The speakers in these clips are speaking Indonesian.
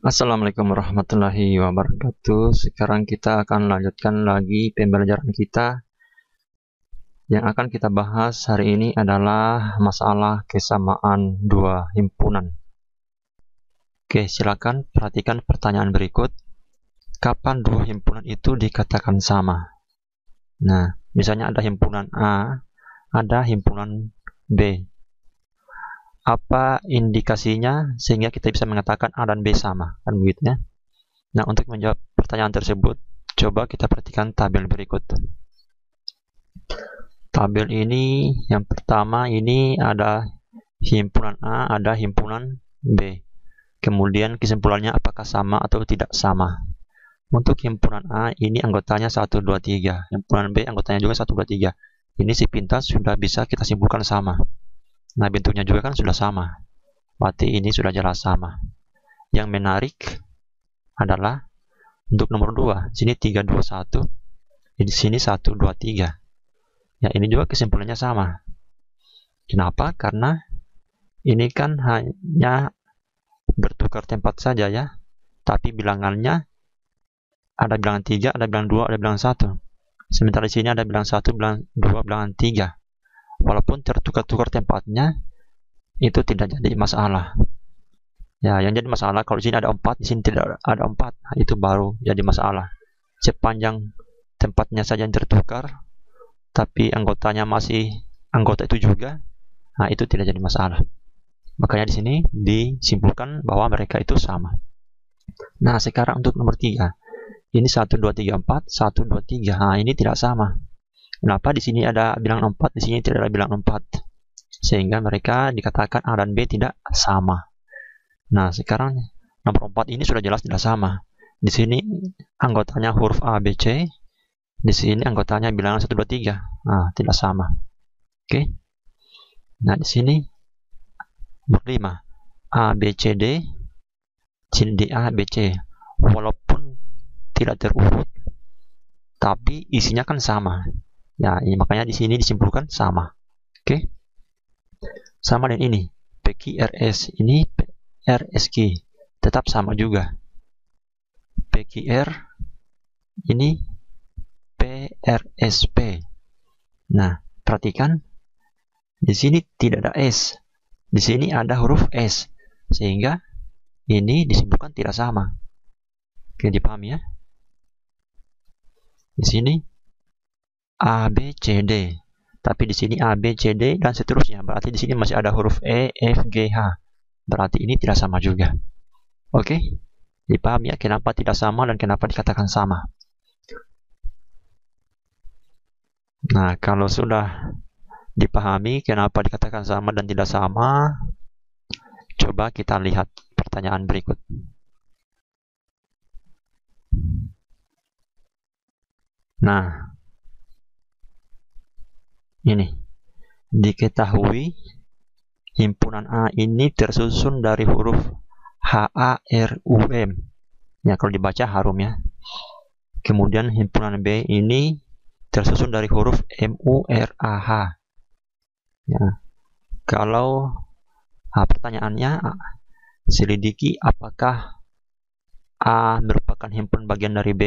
Assalamualaikum warahmatullahi wabarakatuh. Sekarang kita akan lanjutkan lagi pembelajaran kita. Yang akan kita bahas hari ini adalah masalah kesamaan dua himpunan. Oke, silakan perhatikan pertanyaan berikut. Kapan dua himpunan itu dikatakan sama? Nah, misalnya ada himpunan A, ada himpunan B. Apa indikasinya sehingga kita bisa mengatakan A dan B sama? Kan begitu ya. Nah, untuk menjawab pertanyaan tersebut, coba kita perhatikan tabel berikut. Tabel ini, yang pertama ini ada himpunan A, ada himpunan B. Kemudian kesimpulannya apakah sama atau tidak sama. Untuk himpunan A, ini anggotanya 1, 2, 3. Himpunan B, anggotanya juga 1, 2, 3. Ini sepintas sudah bisa kita simpulkan sama. Nah, bentuknya juga kan sudah sama. Berarti ini sudah jelas sama. Yang menarik adalah untuk nomor 2. Sini 3, 2, 1. Di sini 1, 2, 3. Ya, ini juga kesimpulannya sama. Kenapa? Karena ini kan hanya bertukar tempat saja ya. Tapi bilangannya ada bilangan 3, ada bilangan 2, ada bilangan 1. Sementara di sini ada bilangan 1, bilangan 2, bilangan 3. Walaupun tertukar-tukar tempatnya, itu tidak jadi masalah. Ya, yang jadi masalah kalau di sini ada 4, di sini tidak ada 4. Nah, itu baru jadi masalah. Sepanjang tempatnya saja yang tertukar, tapi anggotanya masih anggota itu juga, nah itu tidak jadi masalah. Makanya di sini disimpulkan bahwa mereka itu sama. Nah, sekarang untuk nomor 3. Ini 1, 2, 3, 4, 1, 2, 3. Nah, ini tidak sama. Kenapa di sini ada bilangan 4, di sini tidak ada bilangan 4? Sehingga mereka dikatakan A dan B tidak sama. Nah, sekarang nomor 4 ini sudah jelas tidak sama. Di sini anggotanya huruf A, B, C. Di sini anggotanya bilangan 1, 2, 3. Nah, tidak sama. Oke. Nah, di sini nomor 5. A, B, C, D. Sini D, A, B, C. Walaupun tidak terurut, tapi isinya kan sama. Ya, ini makanya di sini disimpulkan sama. Oke. Sama dengan ini. PQRS ini RSQ tetap sama juga. PQR ini PRSP. Nah, perhatikan di sini tidak ada S. Di sini ada huruf S. Sehingga ini disimpulkan tidak sama. Oke, dipahami ya? Di sini A, B, C, D. Tapi di sini A, B, C, D dan seterusnya. Berarti di sini masih ada huruf E, F, G, H. Berarti ini tidak sama juga. Oke? Dipahami ya kenapa tidak sama dan kenapa dikatakan sama. Nah, kalau sudah dipahami kenapa dikatakan sama dan tidak sama, coba kita lihat pertanyaan berikut. Nah, ini diketahui himpunan A ini tersusun dari huruf H, A, R, U, M. Ya, kalau dibaca harum ya. Kemudian himpunan B ini tersusun dari huruf M, U, R, A, H. Ya, kalau pertanyaannya selidiki apakah A merupakan himpunan bagian dari B,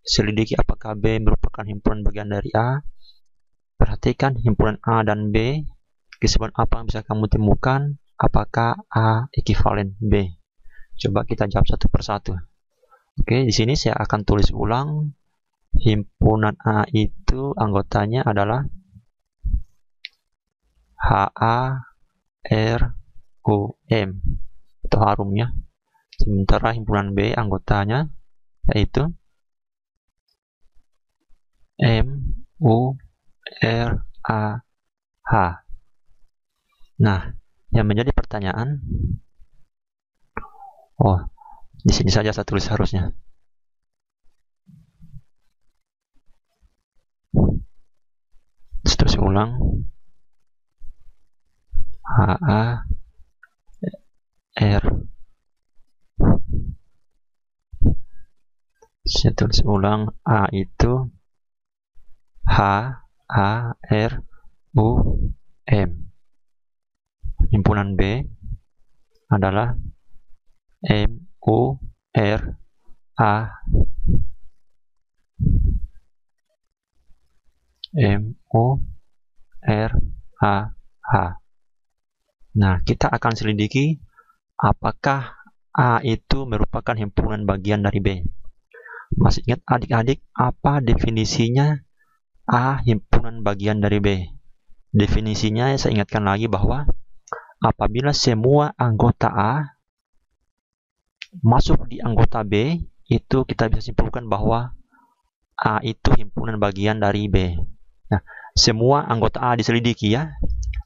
selidiki apakah B merupakan himpunan bagian dari A. Perhatikan himpunan A dan B, kesimpulan apa yang bisa kamu temukan, apakah A ekivalen B. Coba kita jawab satu persatu. Oke, di sini saya akan tulis ulang. Himpunan A itu anggotanya adalah H, A, R, U, M. Itu harumnya. Sementara himpunan B anggotanya yaitu M, U, R, A, H. Nah, yang menjadi pertanyaan, di sini saja saya tulis harusnya. Terus ulang. H, A, R. Saya tulis ulang. A itu H, A, R, U, M. Himpunan B adalah M, U, R A M O R A H. Nah, kita akan selidiki apakah A itu merupakan himpunan bagian dari B. Masih ingat adik-adik apa definisinya A himpunan bagian dari B? Definisinya saya ingatkan lagi bahwa apabila semua anggota A masuk di anggota B, itu kita bisa simpulkan bahwa A itu himpunan bagian dari B. Nah, semua anggota A diselidiki ya.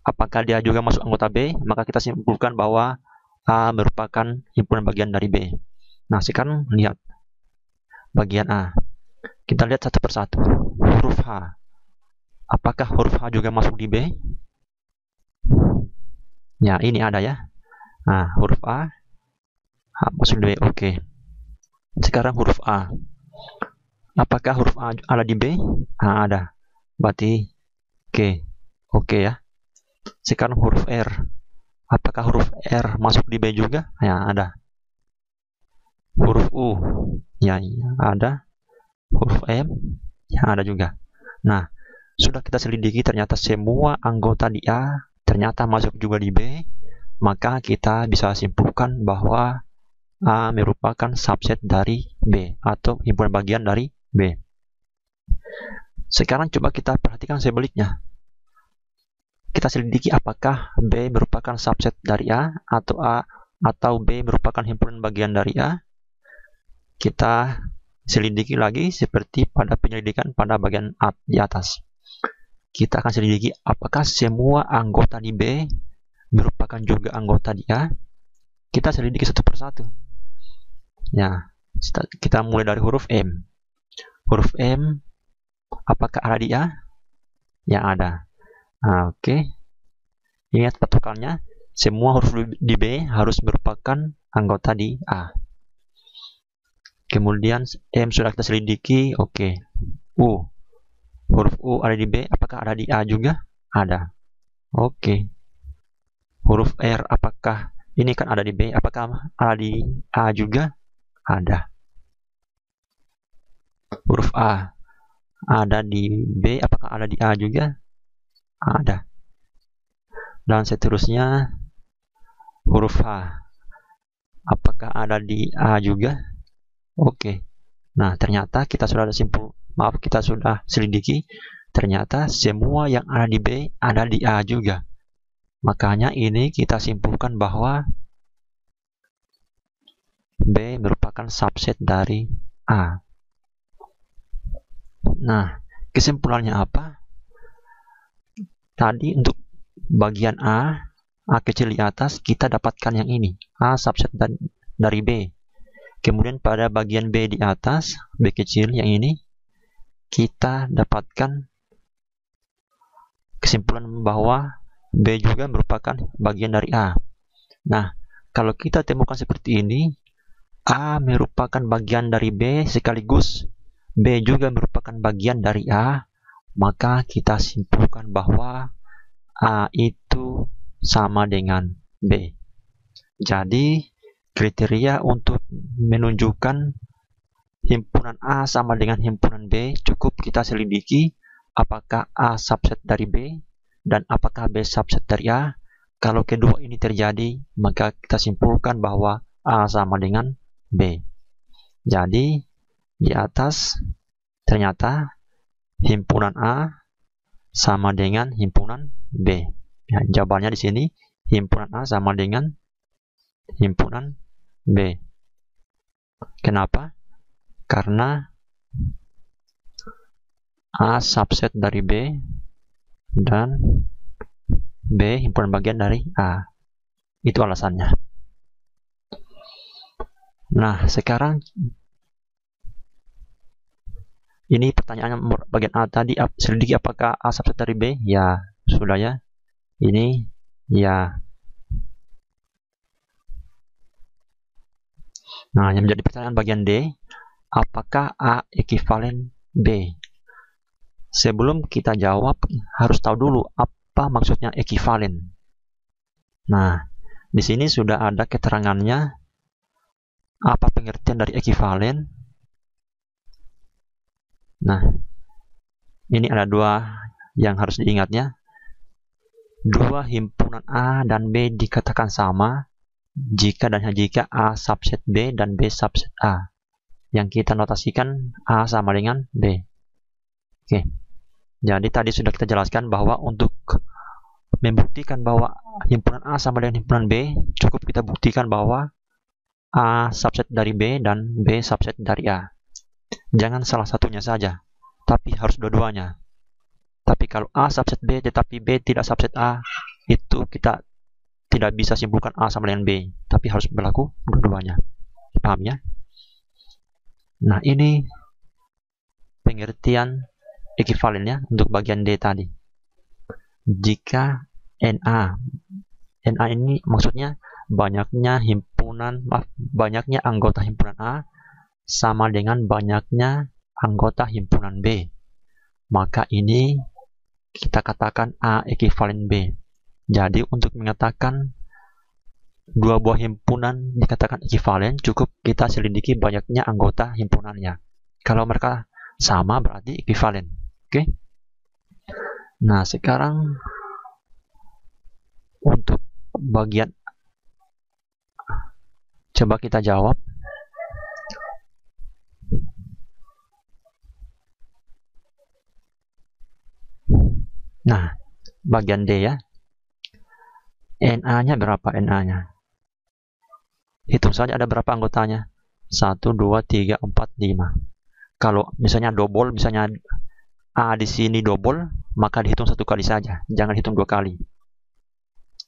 Apakah dia juga masuk anggota B, maka kita simpulkan bahwa A merupakan himpunan bagian dari B. Nah, sekarang lihat bagian A. Kita lihat satu persatu. Huruf H. Apakah huruf H juga masuk di B? Ya, ini ada ya. Nah, huruf A masuk di B. Oke. Sekarang huruf A. Apakah huruf A ada di B? Ada. Berarti Oke ya. Sekarang huruf R. Apakah huruf R masuk di B juga? Ya, ada. Huruf U. Ya, ada. Huruf M. Ya, ada juga. Nah, sudah kita selidiki ternyata semua anggota di A ternyata masuk juga di B, maka kita bisa simpulkan bahwa A merupakan subset dari B atau himpunan bagian dari B. Sekarang coba kita perhatikan sebaliknya. Kita selidiki apakah B merupakan subset dari A atau B merupakan himpunan bagian dari A. Kita selidiki lagi seperti pada penyelidikan pada bagian di atas. Kita akan selidiki apakah semua anggota di B merupakan juga anggota di A. Kita selidiki satu persatu. Ya, kita mulai dari huruf M. Huruf M apakah ada di A? Ya, ada. Nah, oke. Ingat patokannya, semua huruf di B harus merupakan anggota di A. Kemudian M sudah kita selidiki. Oke. U. Huruf U ada di B, apakah ada di A juga? Ada. Oke. Huruf R apakah ini kan ada di B, apakah ada di A juga? Ada. Huruf A ada di B, apakah ada di A juga? Ada. Dan seterusnya huruf H apakah ada di A juga? Oke. Nah, ternyata kita sudah selidiki ternyata semua yang ada di B ada di A juga. Makanya ini kita simpulkan bahwa B merupakan subset dari A. Nah, kesimpulannya apa? Tadi untuk bagian A kecil di atas kita dapatkan yang ini, A subset dari B. Kemudian pada bagian B di atas, B kecil yang ini, kita dapatkan kesimpulan bahwa B juga merupakan bagian dari A. Nah, kalau kita temukan seperti ini, A merupakan bagian dari B sekaligus B juga merupakan bagian dari A, maka kita simpulkan bahwa A itu sama dengan B. Jadi, kriteria untuk menunjukkan himpunan A sama dengan himpunan B cukup kita selidiki apakah A subset dari B dan apakah B subset dari A. Kalau kedua ini terjadi, maka kita simpulkan bahwa A sama dengan B. Jadi, di atas ternyata himpunan A sama dengan himpunan B. Ya, jawabannya di sini himpunan A sama dengan himpunan B. Kenapa? Karena A subset dari B dan B himpunan bagian dari A. Itu alasannya. Nah, sekarang ini pertanyaan bagian A tadi, selidiki apakah A subset dari B? Ya, sudah ya. Ini ya. Nah, yang menjadi pertanyaan bagian D, apakah A ekivalen B? Sebelum kita jawab, harus tahu dulu apa maksudnya ekivalen. Nah, di sini sudah ada keterangannya. Apa pengertian dari ekivalen? Nah, ini ada dua yang harus diingatnya. Dua himpunan A dan B dikatakan sama jika dan hanya jika A subset B dan B subset A. Yang kita notasikan A sama dengan B. Oke. Jadi tadi sudah kita jelaskan bahwa untuk membuktikan bahwa himpunan A sama dengan himpunan B, cukup kita buktikan bahwa A subset dari B dan B subset dari A. Jangan salah satunya saja, tapi harus dua-duanya. Tapi kalau A subset B tetapi B tidak subset A, itu kita tidak bisa simpulkan A sama dengan B, tapi harus berlaku dua-duanya. Paham ya? Nah, ini pengertian ekivalennya untuk bagian D tadi. Jika NA ini maksudnya banyaknya anggota himpunan A sama dengan banyaknya anggota himpunan B, maka ini kita katakan A ekivalen B. Jadi untuk mengatakan dua buah himpunan dikatakan ekivalen, cukup kita selidiki banyaknya anggota himpunannya. Kalau mereka sama berarti ekivalen. Oke? Nah, sekarang untuk bagian coba kita jawab. Nah, bagian D ya. NA-nya berapa NA-nya? Hitung saja ada berapa anggotanya. 1, 2, 3, 4, 5. Kalau misalnya double, misalnya A di sini double, maka dihitung satu kali saja. Jangan hitung dua kali.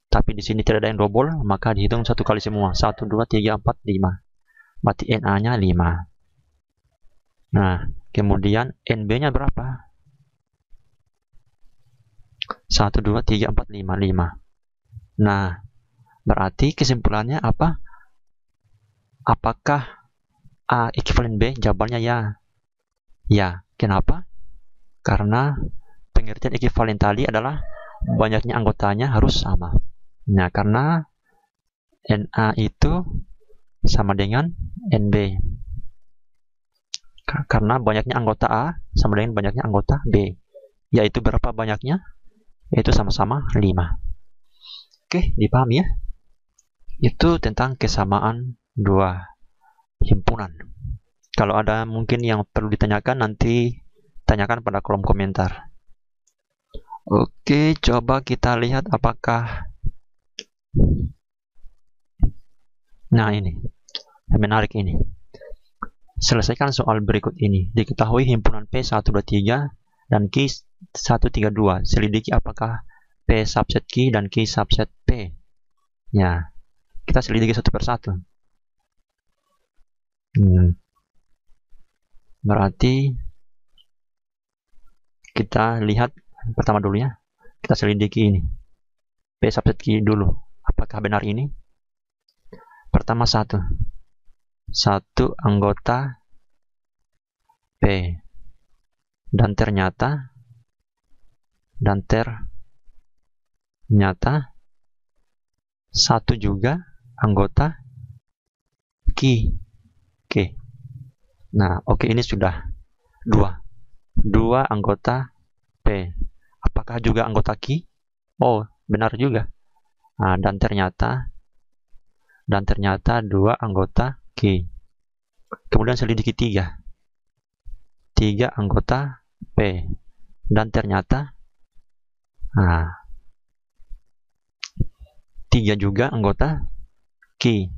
Tapi di sini tidak ada yang double, maka dihitung satu kali semua. 1, 2, 3, 4, 5. Berarti NA-nya 5. Nah, kemudian NB-nya berapa? 1, 2, 3, 4, 5, 5. Nah, berarti kesimpulannya apa? Apakah A ekivalen B? Jawabannya ya. Ya, kenapa? Karena pengertian ekivalen tadi adalah banyaknya anggotanya harus sama. Nah, karena NA itu sama dengan NB. Karena banyaknya anggota A sama dengan banyaknya anggota B. Yaitu berapa banyaknya? Yaitu sama-sama 5. Oke, dipahami ya? Itu tentang kesamaan dua himpunan. Kalau ada mungkin yang perlu ditanyakan, nanti tanyakan pada kolom komentar. Oke, coba kita lihat apakah... Nah, ini. Yang menarik ini. Selesaikan soal berikut ini. Diketahui himpunan P123 dan Q132. Selidiki apakah P subset Q dan Q subset P. Ya, kita selidiki satu persatu. Berarti kita lihat pertama dulu ya. Kita selidiki ini. P subset Q dulu. Apakah benar ini? Pertama satu anggota P. Dan ternyata satu juga anggota Q. Oke. Nah, oke, ini sudah dua anggota P. Apakah juga anggota Q? Oh, benar juga. Nah, dan ternyata dua anggota Q. Kemudian selidiki 3 anggota P. Dan ternyata 3 juga anggota Q.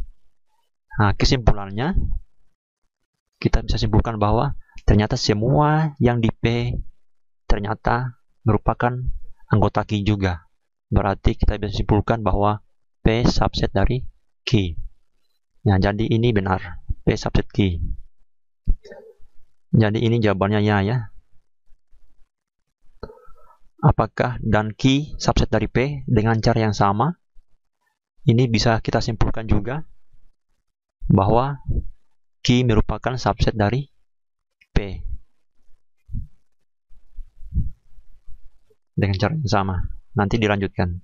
Nah, kesimpulannya kita bisa simpulkan bahwa ternyata semua yang di P ternyata merupakan anggota Q juga. Berarti kita bisa simpulkan bahwa P subset dari Q. Nah, jadi ini benar, P subset Q. Jadi ini jawabannya ya. Apakah dan Q subset dari P dengan cara yang sama? Ini bisa kita simpulkan juga bahwa Q merupakan subset dari P dengan cara yang sama. Nanti dilanjutkan.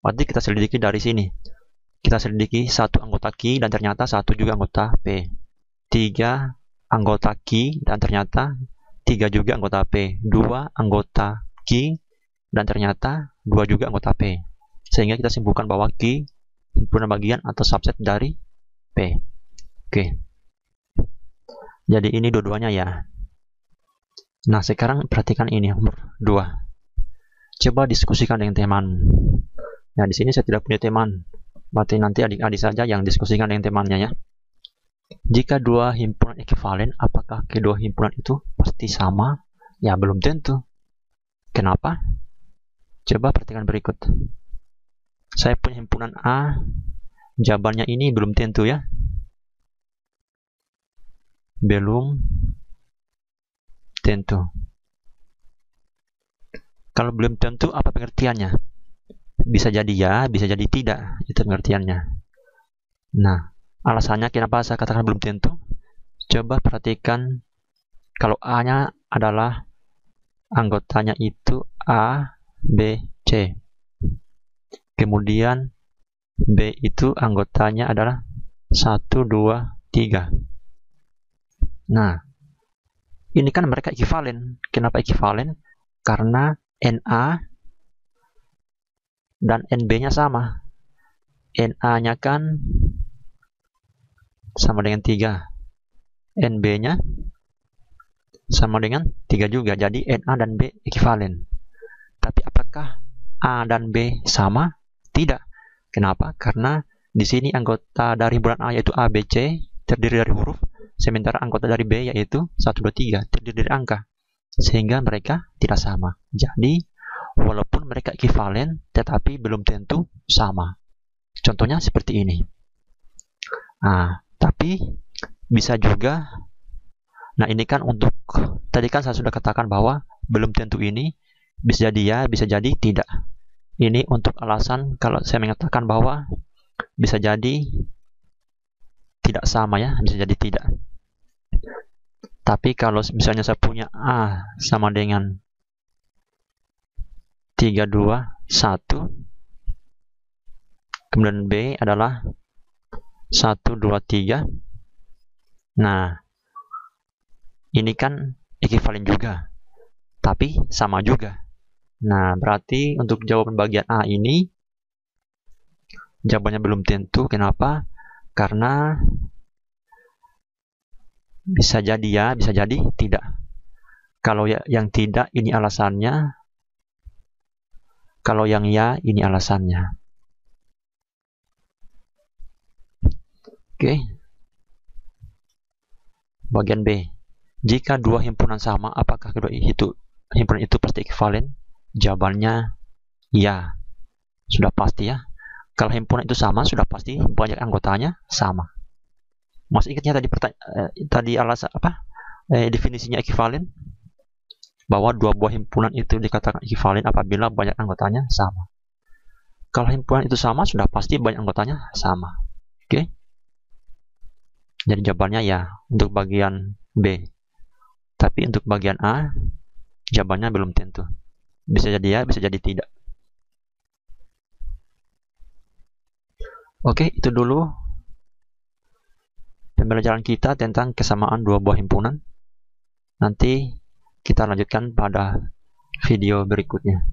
Berarti kita selidiki dari sini. Kita selidiki satu anggota Q dan ternyata satu juga anggota P. 3 anggota Q dan ternyata 3 juga anggota P. 2 anggota Q dan ternyata 2 juga anggota P. Sehingga kita simpulkan bahwa Q himpunan bagian atau subset dari P. Oke. Jadi ini dua-duanya ya. Nah, sekarang perhatikan ini nomor 2. Coba diskusikan dengan teman. Nah, di sini saya tidak punya teman. Berarti nanti adik-adik saja yang diskusikan dengan temannya ya. Jika dua himpunan ekuivalen, apakah kedua himpunan itu pasti sama? Ya, belum tentu. Kenapa? Coba perhatikan berikut. Saya punya himpunan A, jawabannya ini belum tentu ya. Belum tentu. Kalau belum tentu, apa pengertiannya? Bisa jadi ya, bisa jadi tidak. Itu pengertiannya. Nah, alasannya kenapa saya katakan belum tentu? Coba perhatikan, kalau A-nya adalah anggotanya itu A, B, C. Kemudian B itu anggotanya adalah 1, 2, 3. Nah, ini kan mereka ekuivalen. Kenapa ekuivalen? Karena NA dan NB-nya sama. NA-nya kan sama dengan 3. NB-nya sama dengan 3 juga. Jadi NA dan B ekuivalen. Tapi apakah A dan B sama? Tidak. Kenapa? Karena di sini anggota dari himpunan A yaitu A, B, C terdiri dari huruf, sementara anggota dari B yaitu 1, 2, 3 terdiri dari angka. Sehingga mereka tidak sama. Jadi, walaupun mereka ekuivalen, tetapi belum tentu sama. Contohnya seperti ini. Nah, tapi bisa juga, nah ini kan untuk, tadi kan saya sudah katakan bahwa belum tentu ini bisa jadi ya, bisa jadi tidak. Ini untuk alasan kalau saya mengatakan bahwa bisa jadi tidak sama ya, bisa jadi tidak. Tapi kalau misalnya saya punya A sama dengan 3, 2, 1, kemudian B adalah 1, 2, 3. Nah, ini kan ekuivalen juga, tapi sama juga. Nah, berarti untuk jawaban bagian A ini, jawabannya belum tentu. Kenapa? Karena bisa jadi ya, bisa jadi tidak. Kalau ya, yang tidak, ini alasannya. Kalau yang ya, ini alasannya. Oke. Bagian B. Jika dua himpunan sama, apakah kedua himpunan itu pasti ekuivalen? Jawabannya ya. Sudah pasti ya. Kalau himpunan itu sama, sudah pasti banyak anggotanya sama. Masih ingatnya tadi alasan apa? Definisinya ekuivalen, bahwa dua buah himpunan itu dikatakan ekuivalen apabila banyak anggotanya sama. Kalau himpunan itu sama, sudah pasti banyak anggotanya sama. Oke? Jadi jawabannya ya untuk bagian B. Tapi untuk bagian A, jawabannya belum tentu. Bisa jadi ya, bisa jadi tidak. Oke, itu dulu pembelajaran kita tentang kesamaan dua buah himpunan. Nanti kita lanjutkan pada video berikutnya.